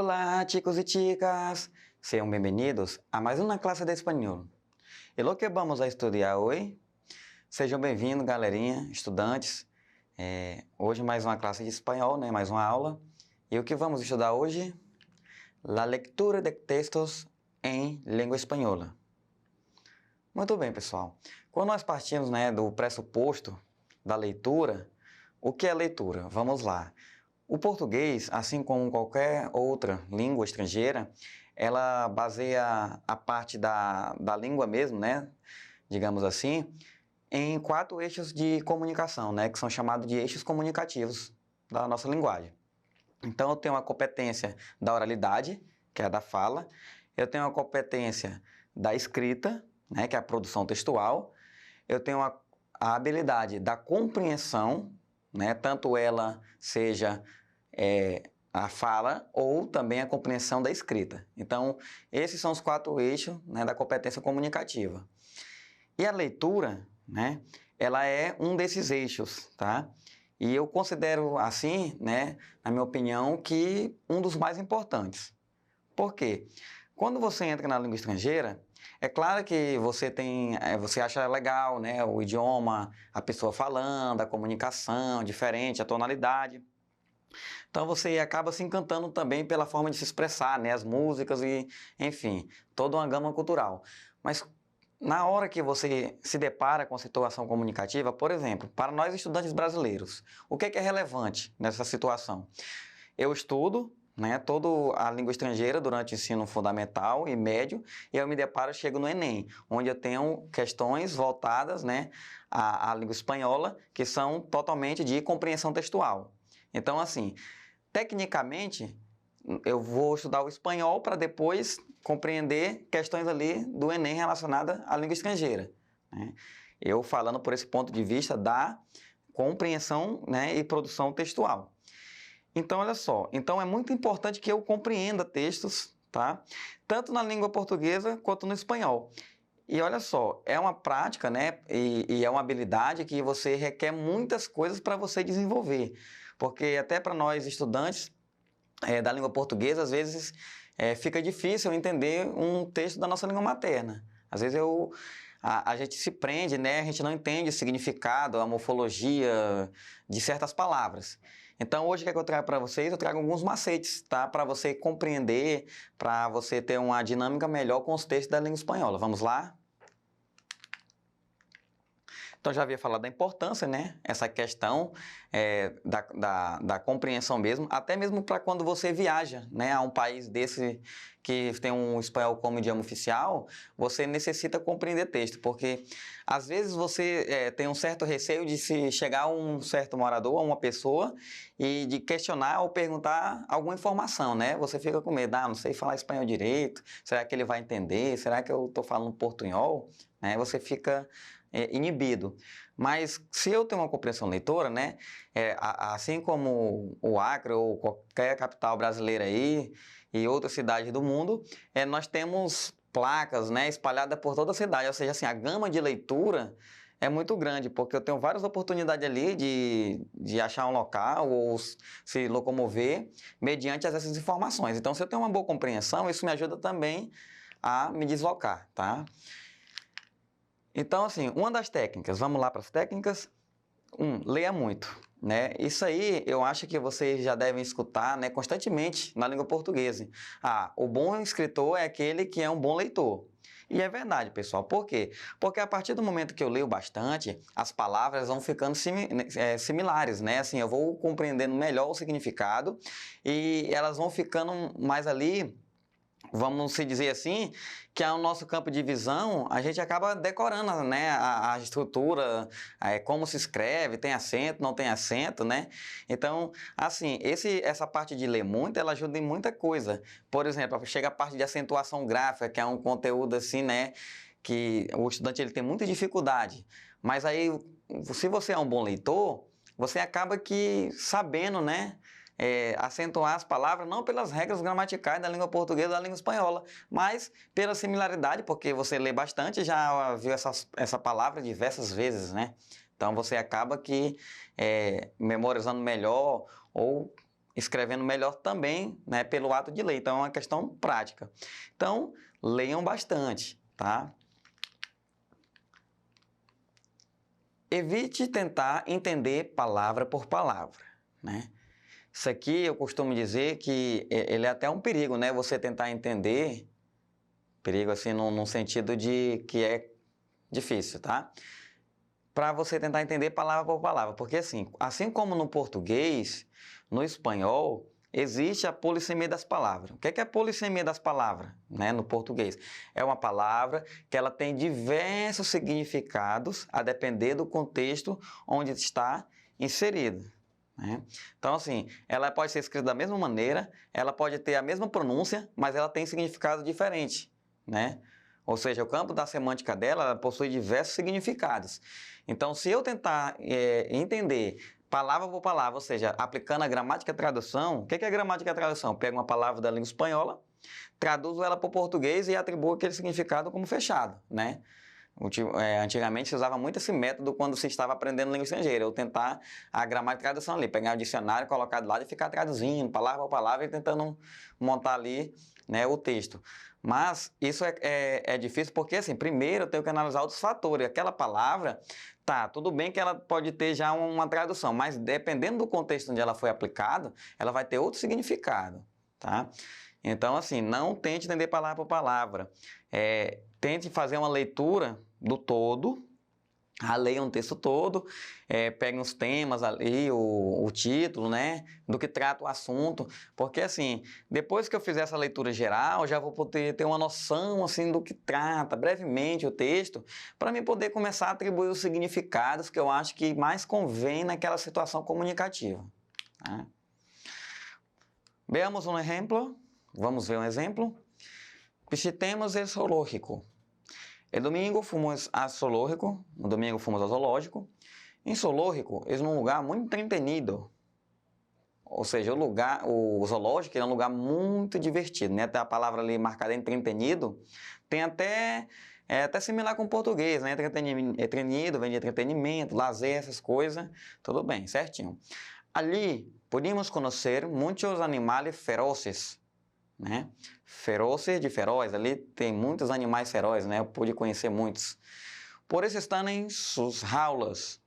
Olá, chicos y chicas, sean bienvenidos a mais uma classe de espanhol. E lo que vamos a estudar hoje? Sejam bem-vindos, galerinha, estudantes. Hoje mais uma classe de espanhol, né? Mais uma aula. E o que vamos estudar hoje? La lectura de textos em língua espanhola. Muito bem, pessoal. Quando nós partimos, né, do pressuposto da leitura, o que é leitura? Vamos lá. O português, assim como qualquer outra língua estrangeira, ela baseia a parte da língua mesmo, né, digamos assim, em 4 eixos de comunicação, né, que são chamados de eixos comunicativos da nossa linguagem. Então, eu tenho a competência da oralidade, que é a da fala, eu tenho a competência da escrita, né, que é a produção textual, eu tenho a habilidade da compreensão, né, tanto ela seja a fala ou também a compreensão da escrita. Então, esses são os 4 eixos, né, da competência comunicativa. E a leitura, né, ela é um desses eixos, tá? E eu considero assim, né, na minha opinião, que um dos mais importantes. Por quê? Quando você entra na língua estrangeira, é claro que você acha legal, né, o idioma, a pessoa falando, a comunicação diferente, a tonalidade. Então você acaba se encantando também pela forma de se expressar, né, as músicas e, enfim, toda uma gama cultural. Mas na hora que você se depara com a situação comunicativa, por exemplo, para nós estudantes brasileiros, o que é relevante nessa situação? Eu estudo, né, toda a língua estrangeira durante o ensino fundamental e médio, e eu me deparo, chego no Enem, onde eu tenho questões voltadas, né, à língua espanhola, que são totalmente de compreensão textual. Então, assim, tecnicamente, eu vou estudar o espanhol para depois compreender questões ali do Enem relacionadas à língua estrangeira, né? Eu falando por esse ponto de vista da compreensão, né, e produção textual. Então, olha só, então é muito importante que eu compreenda textos, tá? Tanto na língua portuguesa quanto no espanhol. E olha só, é uma prática, né, e é uma habilidade que você requer muitas coisas para você desenvolver. Porque até para nós estudantes da língua portuguesa, às vezes fica difícil entender um texto da nossa língua materna. Às vezes a gente se prende, né, a gente não entende o significado, a morfologia de certas palavras. Então, hoje o que eu trago para vocês? Eu trago alguns macetes, tá? Para você compreender, para você ter uma dinâmica melhor com os textos da língua espanhola. Vamos lá? Então, já havia falado da importância, né? Essa questão da compreensão mesmo, até mesmo para quando você viaja, né, a um país desse que tem um espanhol como idioma oficial, você necessita compreender texto, porque às vezes você tem um certo receio de se chegar a um certo morador, a uma pessoa, e de questionar ou perguntar alguma informação, né? Você fica com medo, não sei falar espanhol direito, será que ele vai entender? Será que eu estou falando portunhol? Né? Você fica inibido. Mas se eu tenho uma compreensão leitora, né, assim como o Acre ou qualquer capital brasileira aí e outras cidades do mundo, nós temos placas, né, espalhadas por toda a cidade, ou seja, assim, a gama de leitura é muito grande, porque eu tenho várias oportunidades ali de achar um local ou se locomover mediante essas informações. Então, se eu tenho uma boa compreensão, isso me ajuda também a me deslocar, tá? Então, assim, uma das técnicas, vamos lá para as técnicas. Leia muito, né? Isso aí eu acho que vocês já devem escutar, né, constantemente na língua portuguesa. O bom escritor é aquele que é um bom leitor. E é verdade, pessoal. Por quê? Porque a partir do momento que eu leio bastante, as palavras vão ficando similares, né? Assim, eu vou compreendendo melhor o significado e elas vão ficando mais ali, vamos se dizer assim, que é o nosso campo de visão, a gente acaba decorando, né, a estrutura, como se escreve, tem acento, não tem acento, né? Então, assim, essa parte de ler muito, ela ajuda em muita coisa. Por exemplo, chega a parte de acentuação gráfica, que é um conteúdo assim, né, que o estudante ele tem muita dificuldade. Mas aí, se você é um bom leitor, você acaba que sabendo, né, acentuar as palavras, não pelas regras gramaticais da língua portuguesa ou da língua espanhola, mas pela similaridade, porque você lê bastante e já viu essa palavra diversas vezes, né? Então você acaba que memorizando melhor ou escrevendo melhor também, né, pelo ato de ler. Então, é uma questão prática. Então, leiam bastante, tá? Evite tentar entender palavra por palavra, né? Isso aqui eu costumo dizer que ele é até um perigo, né? Você tentar entender, perigo assim no sentido de que é difícil, tá? Para você tentar entender palavra por palavra, porque assim como no português, no espanhol, existe a polissemia das palavras. O que é a polissemia das palavras, né, no português? É uma palavra que ela tem diversos significados a depender do contexto onde está inserida, né? Então, assim, ela pode ser escrita da mesma maneira, ela pode ter a mesma pronúncia, mas ela tem significado diferente, né? Ou seja, o campo da semântica dela ela possui diversos significados. Então, se eu tentar entender palavra por palavra, ou seja, aplicando a gramática e a tradução, o que é a gramática e a tradução? Eu pego uma palavra da língua espanhola, traduzo ela para o português e atribuo aquele significado como fechado, né? Antigamente se usava muito esse método quando se estava aprendendo língua estrangeira, eu tentar a gramática e tradução ali, pegar o dicionário, colocar do lado e ficar traduzindo palavra por palavra e tentando montar ali, né, o texto. Mas isso é difícil porque, assim, primeiro eu tenho que analisar outros fatores. Aquela palavra, tá, tudo bem que ela pode ter já uma tradução, mas dependendo do contexto onde ela foi aplicada, ela vai ter outro significado, tá? Então, assim, não tente entender palavra por palavra. Tente fazer uma leitura do todo, leia um texto todo, pegue os temas ali, o título, né, do que trata o assunto, porque assim, depois que eu fizer essa leitura geral, já vou poder ter uma noção assim do que trata brevemente o texto, para mim poder começar a atribuir os significados que eu acho que mais convém naquela situação comunicativa, né? Veamos um exemplo, vamos ver um exemplo. Visitemos el zoológico. El domingo fomos ao zoológico, no domingo fomos ao zoológico. Em zoológico é um lugar muito entretenido. Ou seja, o zoológico é um lugar muito divertido, né? Até a palavra ali marcada entretenido, tem até similar com o português, né? Entretenido, vem de entretenimento, lazer, essas coisas, tudo bem, certinho. Ali podíamos conhecer muitos animais ferozes, né? Feroces de feroz, ali tem muitos animais ferozes, né? Eu pude conhecer muitos. Por isso estão em suas jaulas.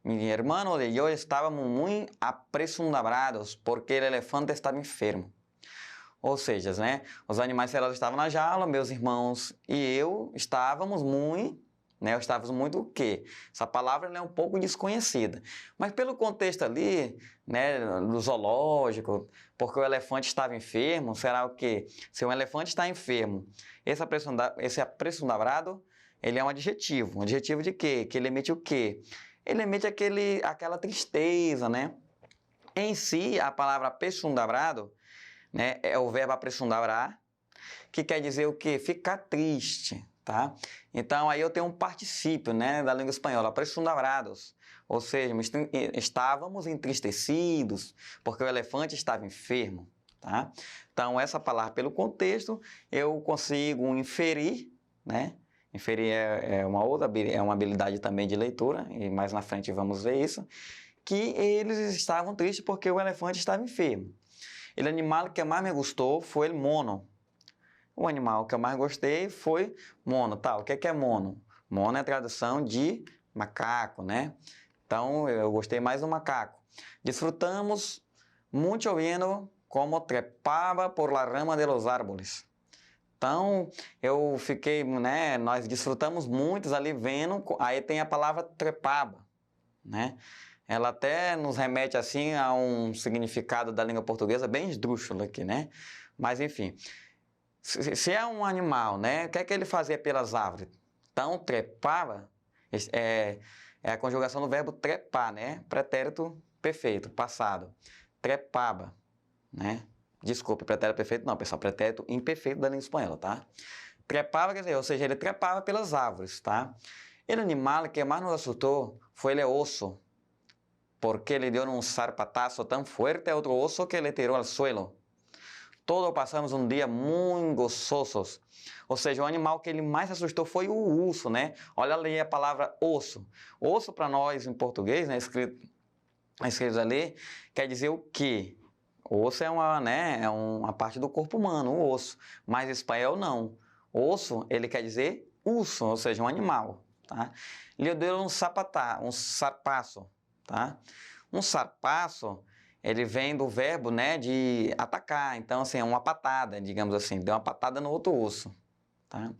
Mi hermano e eu estávamos muito apresurados porque o elefante estava enfermo. Ou seja, né? Os animais ferozes estavam na jaula, meus irmãos e eu estávamos muito, né? Estávamos muito o quê? Essa palavra é um pouco desconhecida. Mas pelo contexto ali, né, do zoológico, porque o elefante estava enfermo, será o quê? Se um elefante está enfermo, esse apressurado, ele é um adjetivo. Um adjetivo de quê? Que ele emite o quê? Ele emite aquela tristeza, né? Em si, a palavra apressurado, né, é o verbo apressurar, que quer dizer o quê? Ficar triste, tá? Então, aí eu tenho um particípio, né, da língua espanhola, apresurados. Ou seja, estávamos entristecidos porque o elefante estava enfermo, tá? Então, essa palavra, pelo contexto, eu consigo inferir, né? Inferir é uma habilidade também de leitura, e mais na frente vamos ver isso, que eles estavam tristes porque o elefante estava enfermo. O animal que mais me gostou foi o mono. O animal que eu mais gostei foi mono, tá? O que é mono? Mono é a tradução de macaco, né? Então, eu gostei mais do macaco. Desfrutamos muito ouvindo como trepava por la rama de los árboles. Então, eu fiquei, né? Nós desfrutamos muitos ali vendo, aí tem a palavra trepava, né? Ela até nos remete assim a um significado da língua portuguesa bem esdrúxulo aqui, né? Mas enfim, se é um animal, né? O que é que ele fazia pelas árvores? Então, trepava é a conjugação do verbo trepar, né? Pretérito perfeito, passado. Trepava, né? Desculpe, pretérito perfeito não, pessoal. Pretérito imperfeito da língua espanhola, tá? Trepava, quer dizer, ou seja, ele trepava pelas árvores, tá? O animal que mais nos assustou foi o osso, porque ele deu um zarpatazo tão forte a outro osso que ele tirou ao suelo. Todos passamos um dia muito gozosos. Ou seja, o animal que ele mais assustou foi o urso, né? Olha ali a palavra osso. Osso para nós em português, né, escrito ali, quer dizer o quê? Osso é uma, né, é uma parte do corpo humano, o osso. Mas em espanhol não. Osso, ele quer dizer urso, ou seja, um animal, tá? Lhe deu um sapatá, um sarpaço, tá? Um sarpaço, ele vem do verbo, né, de atacar. Então, assim, é uma patada, digamos assim. Deu uma patada no outro osso, tá?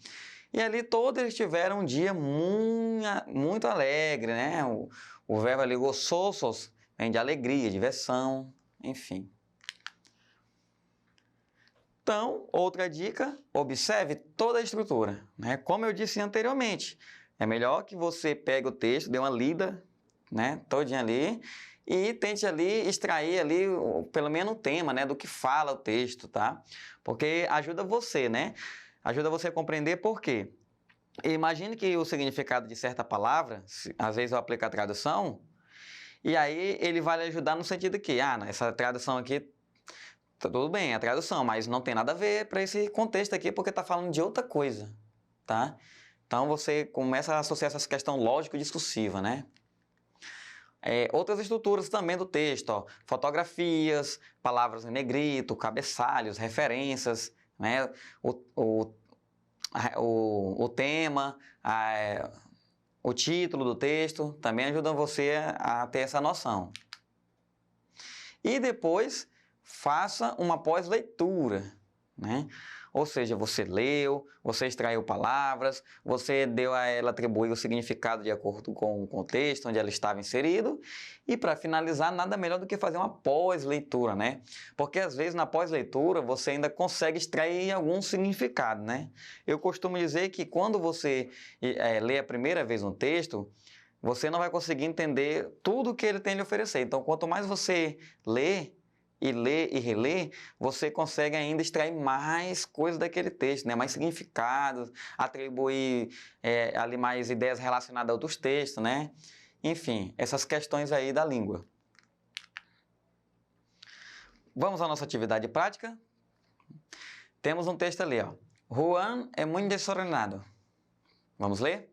E ali todos eles tiveram um dia muito alegre, né? O verbo ali, gozosos, vem de alegria, diversão, enfim. Então, outra dica, observe toda a estrutura, né? Como eu disse anteriormente, é melhor que você pegue o texto, dê uma lida, né, todinha ali, e tente ali extrair ali pelo menos o tema, né, do que fala o texto, tá? Porque ajuda você, né? Ajuda você a compreender por quê. Imagine que o significado de certa palavra, às vezes eu aplico a tradução, e aí ele vai lhe ajudar no sentido que, essa tradução aqui tudo bem, é a tradução, mas não tem nada a ver para esse contexto aqui, porque está falando de outra coisa, tá? Então, você começa a associar essa questão lógico-discursiva, né? Outras estruturas também do texto, ó, fotografias, palavras em negrito, cabeçalhos, referências, né? O tema, o título do texto, também ajudam você a ter essa noção. E depois faça uma pós-leitura, né? Ou seja, você leu, você extraiu palavras, você deu a ela, atribuiu o significado de acordo com o contexto onde ela estava inserido, e para finalizar, nada melhor do que fazer uma pós-leitura, né? Porque às vezes na pós-leitura você ainda consegue extrair algum significado, né? Eu costumo dizer que quando você lê a primeira vez um texto, você não vai conseguir entender tudo que ele tem a lhe oferecer. Então, quanto mais você lê e relê, você consegue ainda extrair mais coisas daquele texto, né? Mais significados, atribuir ali mais ideias relacionadas a outros textos, né? Enfim, essas questões aí da língua. Vamos à nossa atividade prática? Temos um texto ali, ó. Juan é muito desordenado. Vamos ler?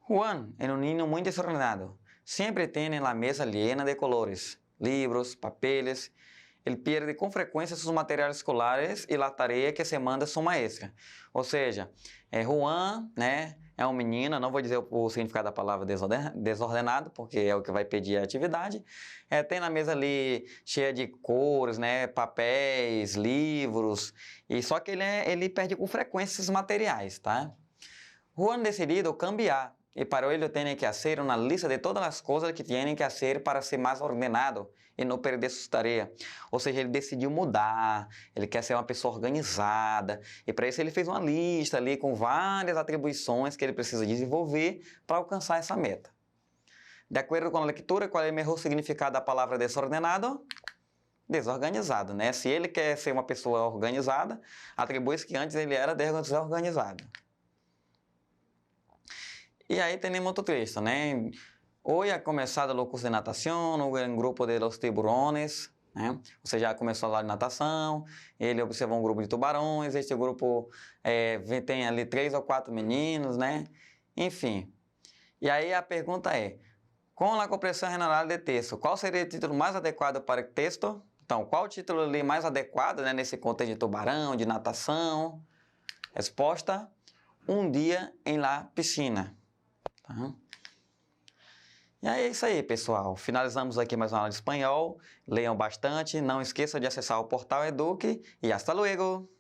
Juan é um niño muy desordenado. Siempre tiene la mesa llena de colores, libros, papeles. Ele perde com frequência seus materiais escolares e a tarefa que se manda sua maestra. Ou seja, Juan, né, é um menino, não vou dizer o significado da palavra desordenado, porque é o que vai pedir a atividade. Tem na mesa ali cheia de cores, né, papéis, livros, e só que ele perde com frequência esses materiais, tá? Juan decidiu cambiar. Y para ello tiene que hacer una lista de todas las cosas que tienen que hacer para ser mais ordenado e não perder suas tarefas. Ou seja, ele decidiu mudar, ele quer ser uma pessoa organizada, e para isso ele fez uma lista ali com várias atribuições que ele precisa desenvolver para alcançar essa meta. De acordo com a leitura, qual é o melhor significado da palavra desordenado? Desorganizado, né? Se ele quer ser uma pessoa organizada, atribui-se que antes ele era desorganizado. E aí temos outro texto, né? Hoje ha começado o curso de natação, no grupo de los tiburones, né? Você já começou lá de natação, ele observou um grupo de tubarões, este grupo tem ali 3 ou 4 meninos, né? Enfim. E aí a pergunta é, com a compreensão general de texto, qual seria o título mais adequado para o texto? Então, qual o título ali mais adequado, né, nesse contexto de tubarão, de natação? Resposta, um dia em la piscina. Tá? E é isso aí, pessoal. Finalizamos aqui mais uma aula de espanhol. Leiam bastante. Não esqueçam de acessar o portal Eduque. E hasta luego!